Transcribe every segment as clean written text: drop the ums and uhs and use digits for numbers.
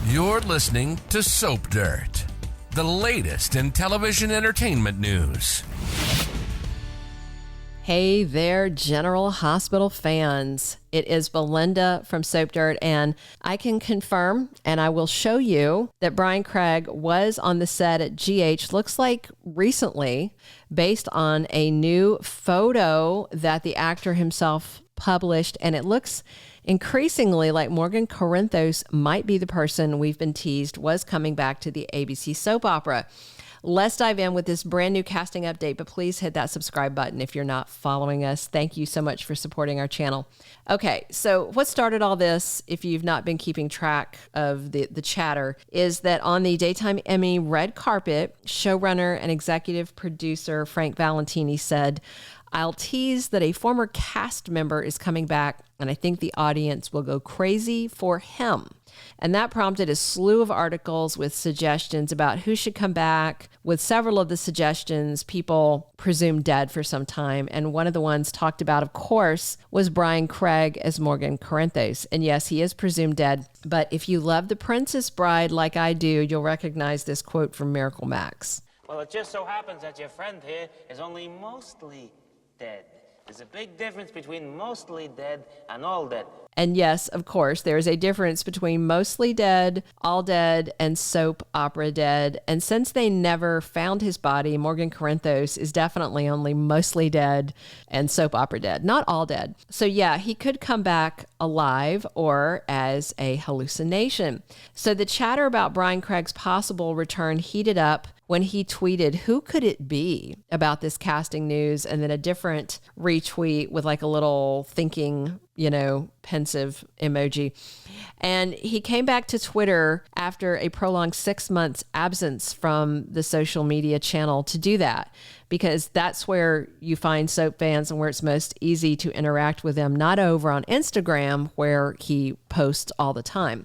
You're listening to Soap Dirt, the latest in television entertainment news. Hey there, General Hospital fans. It is Belinda from Soap Dirt, and I can confirm, and I will show you, that Bryan Craig was on the set at GH, looks like recently, based on a new photo that the actor himself published, and it looks increasingly like Morgan Corinthos might be the person we've been teased was coming back to the ABC soap opera. Let's dive in with this brand new casting update, but please hit that subscribe button if you're not following us. Thank you so much for supporting our channel. Okay, so what started all this, if you've not been keeping track of the chatter, is that on the Daytime Emmy red carpet, showrunner and executive producer Frank Valentini said, "I'll tease that a former cast member is coming back, and I think the audience will go crazy for him." And that prompted a slew of articles with suggestions about who should come back, with several of the suggestions people presumed dead for some time. And one of the ones talked about, of course, was Bryan Craig as Morgan Corinthos. And yes, he is presumed dead. But if you love The Princess Bride like I do, you'll recognize this quote from Miracle Max. "Well, it just so happens that your friend here is only mostly dead. There's a big difference between mostly dead and all dead." And yes, of course, there is a difference between mostly dead, all dead, and soap opera dead. And since they never found his body, Morgan Corinthos is definitely only mostly dead and soap opera dead, not all dead. So yeah, he could come back alive or as a hallucination. So the chatter about Bryan Craig's possible return heated up when he tweeted, "Who could it be?" about this casting news, and then a different retweet with like a little thinking, pensive emoji. And he came back to Twitter after a prolonged 6 months absence from the social media channel to do that, because that's where you find soap fans and where it's most easy to interact with them, not over on Instagram where he posts all the time.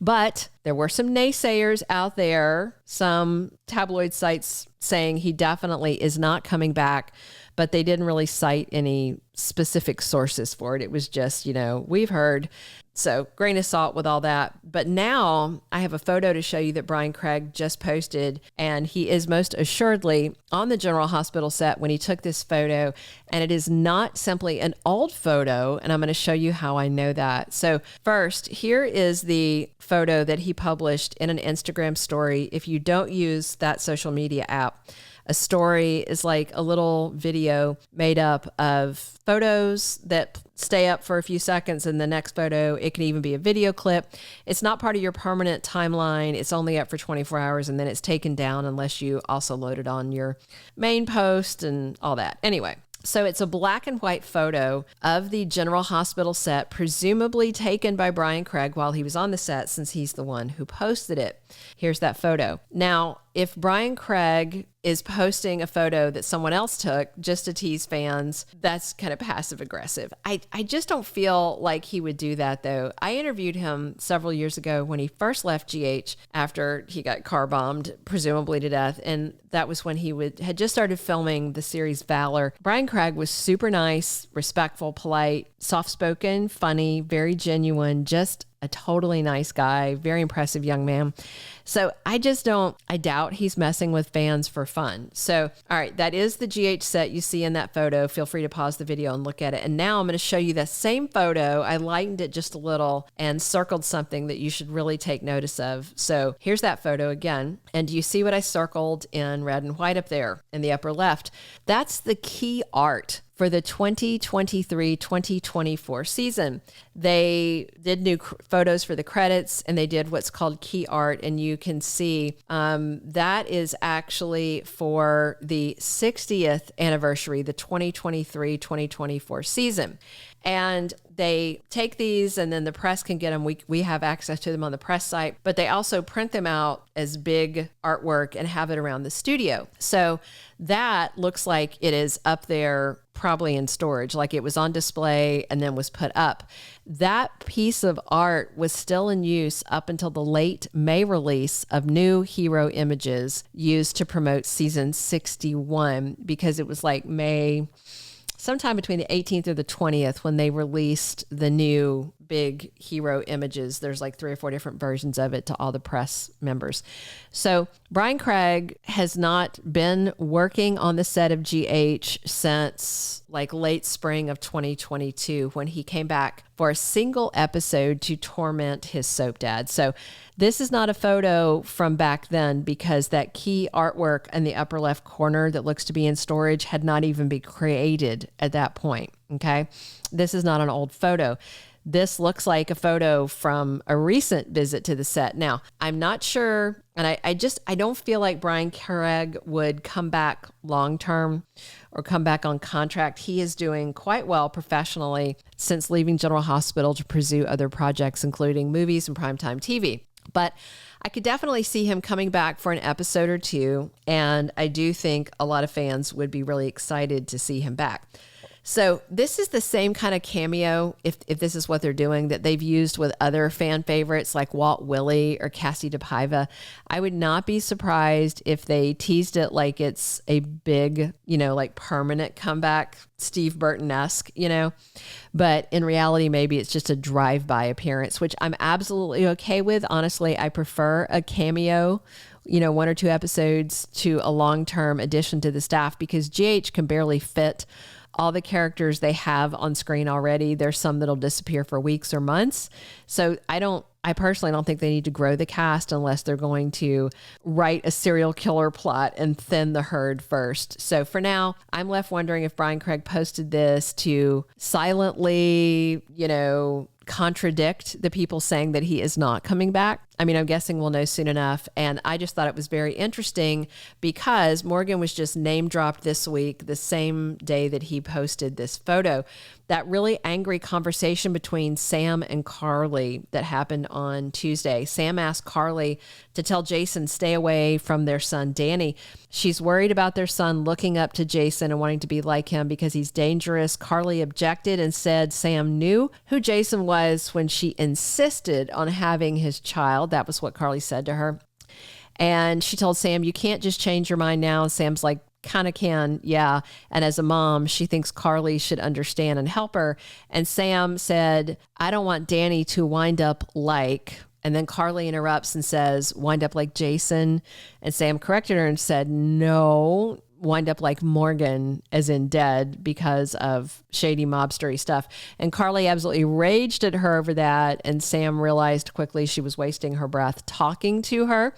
But there were some naysayers out there, some tabloid sites saying he definitely is not coming back, but they didn't really cite any specific sources for it. It was just, we've heard. So grain of salt with all that. But now I have a photo to show you that Bryan Craig just posted, and he is most assuredly on the General Hospital set when he took this photo. And it is not simply an old photo, and I'm going to show you how I know that. So first, here is the photo that he published in an Instagram story. If you don't use that social media app, a story is like a little video made up of photos that stay up for a few seconds, and the next photo, it can even be a video clip. It's not part of your permanent timeline. It's only up for 24 hours, and then it's taken down unless you also load it on your main post and all that. Anyway, so it's a black and white photo of the General Hospital set, presumably taken by Bryan Craig while he was on the set, since he's the one who posted it. Here's that photo. Now, if Bryan Craig is posting a photo that someone else took just to tease fans, that's kind of passive aggressive. I just don't feel like he would do that, though. I interviewed him several years ago when he first left GH after he got car bombed, presumably to death. And that was when he had just started filming the series Valor. Bryan Craig was super nice, respectful, polite, soft-spoken, funny, very genuine, just a totally nice guy, very impressive young man. So I doubt he's messing with fans for fun. So, all right, that is the GH set you see in that photo. Feel free to pause the video and look at it. And now I'm going to show you that same photo. I lightened it just a little and circled something that you should really take notice of. So here's that photo again. And do you see what I circled in red and white up there in the upper left? That's the key art for the 2023-2024 season. They did new photos for the credits, and they did what's called key art, and you can see that is actually for the 60th anniversary, the 2023-2024 season. And they take these, and then the press can get them. We have access to them on the press site, but they also print them out as big artwork and have it around the studio. So that looks like it is up there, probably in storage, like it was on display and then was put up. That piece of art was still in use up until the late May release of new hero images used to promote season 61, because it was like May, sometime between the 18th or the 20th, when they released the new big hero images. There's like 3 or 4 different versions of it to all the press members. So Bryan Craig has not been working on the set of GH since like late spring of 2022 when he came back for a single episode to torment his soap dad. So this is not a photo from back then because that key artwork in the upper left corner that looks to be in storage had not even been created at that point. Okay. This is not an old photo. This looks like a photo from a recent visit to the set. Now, I'm not sure, and I don't feel like Bryan Craig would come back long-term or come back on contract. He is doing quite well professionally since leaving General Hospital to pursue other projects, including movies and primetime TV. But I could definitely see him coming back for an episode or two, and I do think a lot of fans would be really excited to see him back. So this is the same kind of cameo, if this is what they're doing, that they've used with other fan favorites like Walt Willey or Cassie DePaiva. I would not be surprised if they teased it like it's a big, like permanent comeback, Steve Burton-esque, but in reality, maybe it's just a drive-by appearance, which I'm absolutely okay with. Honestly, I prefer a cameo, 1 or 2 episodes to a long-term addition to the staff because GH can barely fit all the characters they have on screen already. There's some that'll disappear for weeks or months. So I personally don't think they need to grow the cast unless they're going to write a serial killer plot and thin the herd first. So for now, I'm left wondering if Bryan Craig posted this to silently, contradict the people saying that he is not coming back. I mean, I'm guessing we'll know soon enough. And I just thought it was very interesting because Morgan was just name dropped this week, the same day that he posted this photo. That really angry conversation between Sam and Carly that happened on Tuesday. Sam asked Carly to tell Jason stay away from their son, Danny. She's worried about their son looking up to Jason and wanting to be like him because he's dangerous. Carly objected and said Sam knew who Jason was when she insisted on having his child. That was what Carly said to her. And she told Sam, you can't just change your mind now. And Sam's like, kind of can, yeah. And as a mom, she thinks Carly should understand and help her. And Sam said, I don't want Danny to wind up like, and then Carly interrupts and says, wind up like Jason. And Sam corrected her and said, no, wind up like Morgan, as in dead, because of shady mobstery stuff. And Carly absolutely raged at her over that. And Sam realized quickly she was wasting her breath talking to her.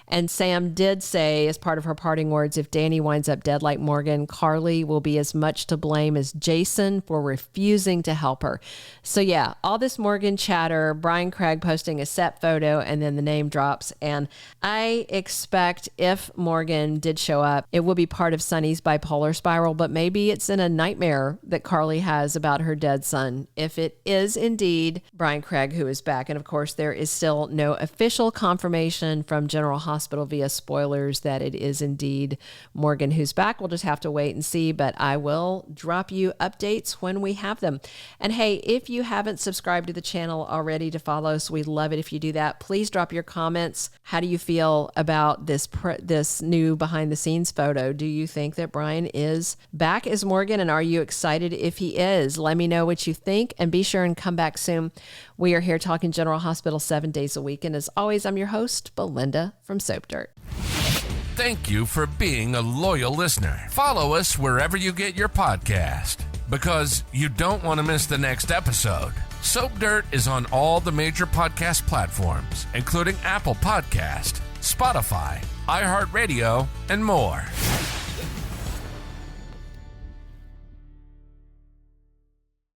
And Sam did say, as part of her parting words, if Danny winds up dead like Morgan, Carly will be as much to blame as Jason for refusing to help her. So yeah, all this Morgan chatter, Bryan Craig posting a set photo, and then the name drops. And I expect if Morgan did show up, it will be part of Sunny's bipolar spiral, but maybe it's in a nightmare that Carly has about her dead son. If it is indeed Bryan Craig who is back. And of course, there is still no official confirmation from General Hospital via spoilers that it is indeed Morgan who's back. We'll just have to wait and see, but I will drop you updates when we have them. And hey, if you haven't subscribed to the channel already to follow us, we'd love it if you do that. Please drop your comments. How do you feel about this new behind the scenes photo? Do you think that Bryan is back as Morgan, and are you excited if he is? Let me know what you think, and be sure and come back soon. We are here talking General Hospital 7 days a week, and as always, I'm your host, Belinda from Soap Dirt. Thank you for being a loyal listener. Follow us wherever you get your podcast, because you don't want to miss the next episode. Soap Dirt is on all the major podcast platforms, including Apple Podcast, Spotify, iHeartRadio, and more.